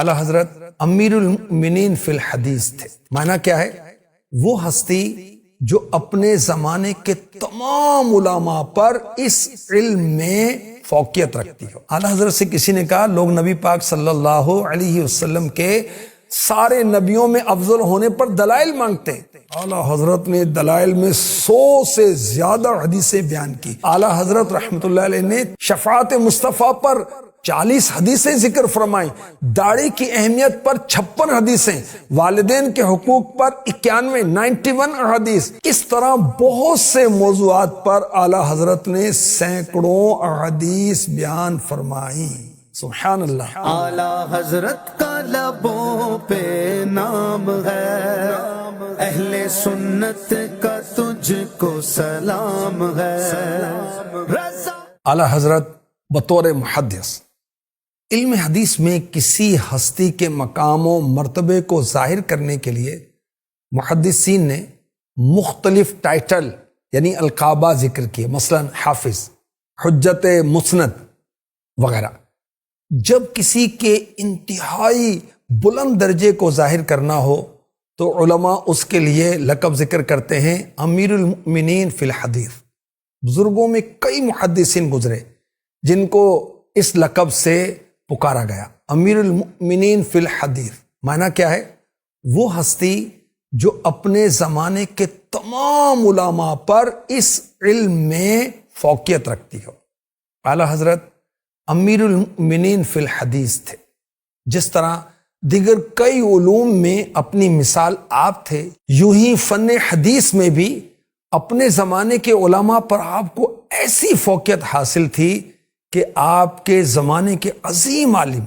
اعلیٰ حضرت امیر المؤمنین فی الحدیث تھے۔ معنی کیا ہے؟ وہ ہستی جو اپنے زمانے کے تمام علماء پر اس علم میں فوقیت رکھتی ہو۔ اعلیٰ حضرت سے کسی نے کہا لوگ نبی پاک صلی اللہ علیہ وسلم کے سارے نبیوں میں افضل ہونے پر دلائل مانگتے ہیں۔ اعلیٰ حضرت نے دلائل میں 100 سے زیادہ حدیثیں بیان کی۔ اعلیٰ حضرت رحمۃ اللہ علیہ نے شفاعت مصطفیٰ پر 40 حدیثیں ذکر فرمائیں، داڑھی کی اہمیت پر 56 حدیثیں، والدین کے حقوق پر 91 احادیث، اس طرح بہت سے موضوعات پر اعلیٰ حضرت نے سینکڑوں احادیث بیان فرمائیں۔ سبحان اللہ۔ اعلیٰ حضرت کا لبوں پہ نام ہے، اہل سنت کا تجھ کو سلام ہے۔ اعلیٰ حضرت بطور محدث علم حدیث میں کسی ہستی کے مقام و مرتبے کو ظاہر کرنے کے لیے محدثین نے مختلف ٹائٹل یعنی القابہ ذکر کیے، مثلا حافظ، حجت مسند وغیرہ۔ جب کسی کے انتہائی بلند درجے کو ظاہر کرنا ہو تو علماء اس کے لیے لقب ذکر کرتے ہیں امیر المؤمنین فی الحدیث۔ بزرگوں میں کئی محدثین گزرے جن کو اس لقب سے پکارا گیا، امیر المؤمنین فی الحدیث۔ معنی کیا ہے؟ وہ ہستی جو اپنے زمانے کے تمام علماء پر اس علم میں فوقیت رکھتی ہو۔ اعلیٰ حضرت امیر المؤمنین فی الحدیث تھے۔ جس طرح دیگر کئی علوم میں اپنی مثال آپ تھے، یوں ہی فن حدیث میں بھی اپنے زمانے کے علماء پر آپ کو ایسی فوقیت حاصل تھی کہ آپ کے زمانے کے عظیم عالم،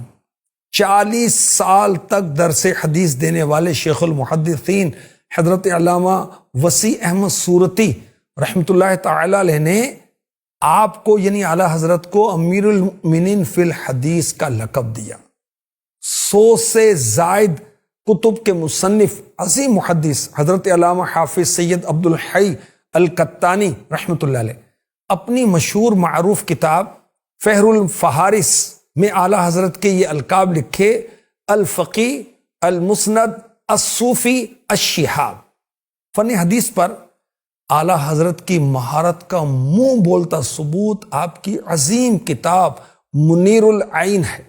40 سال تک درس حدیث دینے والے شیخ المحدثین حضرت علامہ وسیع احمد صورتی رحمۃ اللہ تعالی علیہ نے آپ کو یعنی اعلیٰ حضرت کو امیر المؤمنین فی الحدیث کا لقب دیا۔ 100 سے زائد کتب کے مصنف عظیم محدث حضرت علامہ حافظ سید عبد الحی القطانی رحمۃ اللہ علیہ اپنی مشہور معروف کتاب فہر الفہارس میں اعلیٰ حضرت کے یہ القاب لکھے: الفقی، المسند، الصوفی، الشہاب۔ فن حدیث پر اعلیٰ حضرت کی مہارت کا منہ بولتا ثبوت آپ کی عظیم کتاب منیر العین ہے۔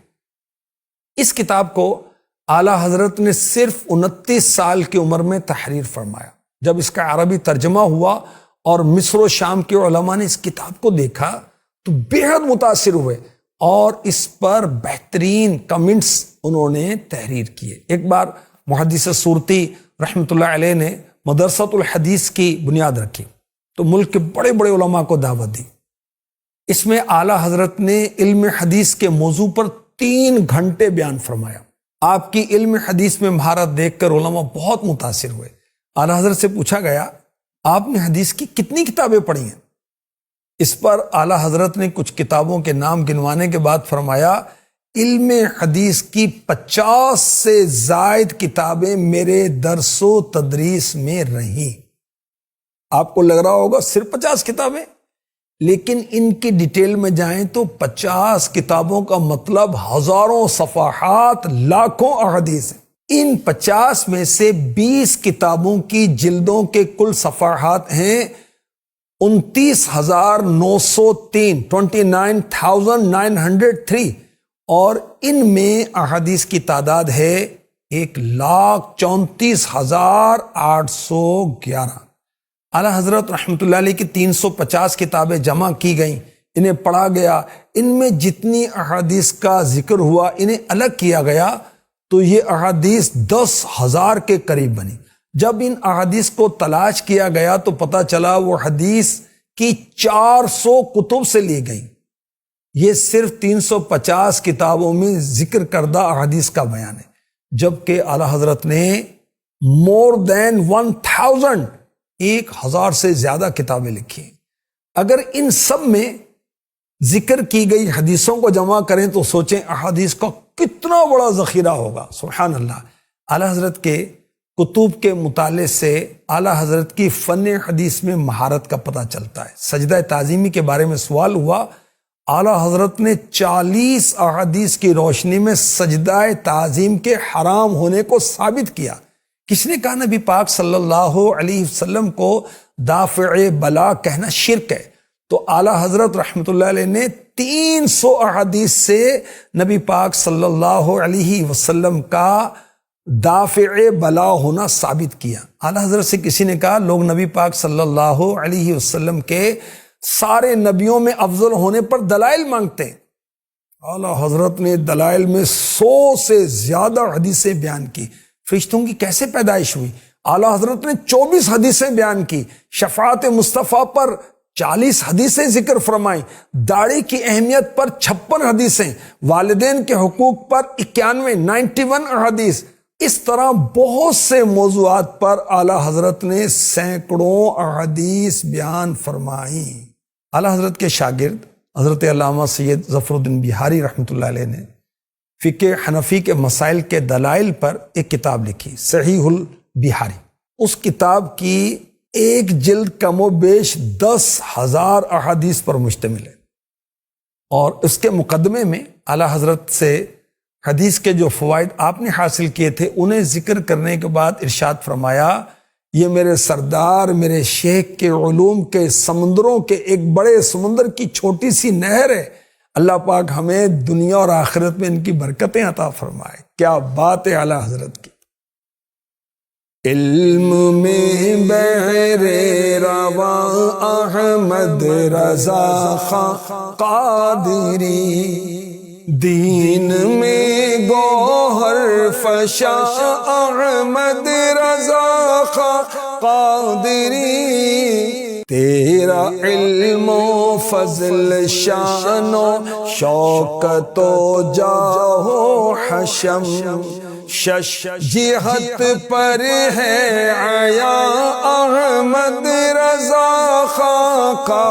اس کتاب کو اعلیٰ حضرت نے صرف 29 سال کی عمر میں تحریر فرمایا۔ جب اس کا عربی ترجمہ ہوا اور مصر و شام کے علماء نے اس کتاب کو دیکھا تو بہت متاثر ہوئے اور اس پر بہترین کمنٹس انہوں نے تحریر کیے۔ ایک بار محدث صورتی رحمۃ اللہ علیہ نے مدرسۃ الحدیث کی بنیاد رکھی تو ملک کے بڑے بڑے علماء کو دعوت دی۔ اس میں اعلیٰ حضرت نے علم حدیث کے موضوع پر 3 گھنٹے بیان فرمایا۔ آپ کی علم حدیث میں مہارت دیکھ کر علماء بہت متاثر ہوئے۔ اعلیٰ حضرت سے پوچھا گیا آپ نے حدیث کی کتنی کتابیں پڑھی ہیں؟ اس پر اعلیٰ حضرت نے کچھ کتابوں کے نام گنوانے کے بعد فرمایا علم حدیث کی 50 سے زائد کتابیں میرے درس و تدریس میں رہیں۔ آپ کو لگ رہا ہوگا صرف 50 کتابیں، لیکن ان کی ڈیٹیل میں جائیں تو 50 کتابوں کا مطلب ہزاروں صفحات، لاکھوں احادیث ہیں۔ ان 50 میں سے 20 کتابوں کی جلدوں کے کل صفحات ہیں 29,903 29,903 اور ان میں احادیث کی تعداد ہے 1,34,811۔ اعلیٰ حضرت رحمۃ اللہ علیہ کی 350 کتابیں جمع کی گئیں، انہیں پڑھا گیا، ان میں جتنی احادیث کا ذکر ہوا انہیں الگ کیا گیا تو یہ احادیث 10,000 کے قریب بنی۔ جب ان احادیث کو تلاش کیا گیا تو پتہ چلا وہ حدیث کی 400 کتب سے لی گئی۔ یہ صرف 350 کتابوں میں ذکر کردہ احادیث کا بیان ہے، جبکہ اعلیٰ حضرت نے more than 1,000 سے زیادہ کتابیں لکھی ہیں۔ اگر ان سب میں ذکر کی گئی حدیثوں کو جمع کریں تو سوچیں احادیث کا کتنا بڑا ذخیرہ ہوگا۔ سبحان اللہ۔ اعلیٰ حضرت کے کتب کے مطالعے سے اعلیٰ حضرت کی فن حدیث میں مہارت کا پتہ چلتا ہے۔ سجدہ تعظیمی کے بارے میں سوال ہوا اعلیٰ حضرت نے 40 احادیث کی روشنی میں سجدہ تعظیم کے حرام ہونے کو ثابت کیا۔ کس نے کہا نبی پاک صلی اللہ علیہ وسلم کو دافع بلا کہنا شرک ہے؟ تو اعلیٰ حضرت رحمۃ اللہ علیہ نے 300 احادیث سے نبی پاک صلی اللہ علیہ وسلم کا دافع بلا ہونا ثابت کیا۔ اعلیٰ حضرت سے کسی نے کہا لوگ نبی پاک صلی اللہ علیہ وسلم کے سارے نبیوں میں افضل ہونے پر دلائل مانگتے ہیں۔ اعلیٰ حضرت نے دلائل میں 100 سے زیادہ حدیثیں بیان کی۔ فرشتوں کی کیسے پیدائش ہوئی؟ اعلیٰ حضرت نے 24 حدیثیں بیان کی۔ شفاعت مصطفیٰ پر 40 حدیثیں ذکر فرمائیں۔ داڑھی کی اہمیت پر 56 حدیثیں۔ والدین کے حقوق پر 91 احادیث۔ اس طرح بہت سے موضوعات پر اعلیٰ حضرت نے سینکڑوں احادیث بیان فرمائیں۔ اعلیٰ حضرت کے شاگرد حضرت علامہ سید ظفر الدین بہاری رحمۃ اللہ علیہ نے فقہ حنفی کے مسائل کے دلائل پر ایک کتاب لکھی، صحیح البہاری۔ اس کتاب کی ایک جلد کم و بیش 10,000 احادیث پر مشتمل ہے، اور اس کے مقدمے میں اعلیٰ حضرت سے حدیث کے جو فوائد آپ نے حاصل کیے تھے انہیں ذکر کرنے کے بعد ارشاد فرمایا، یہ میرے سردار میرے شیخ کے علوم کے سمندروں کے ایک بڑے سمندر کی چھوٹی سی نہر ہے۔ اللہ پاک ہمیں دنیا اور آخرت میں ان کی برکتیں عطا فرمائے۔ کیا بات ہے اعلیٰ حضرت کی۔ علم میں بحر رواں احمد رضا خاں قادری، دین میں گوہر فشا احمد رضا خاں قادری، تیرا علم و فضل شان و شوکت و جاہ و حشم، شش جہت پر ہے عیا احمد رضا خاں کا۔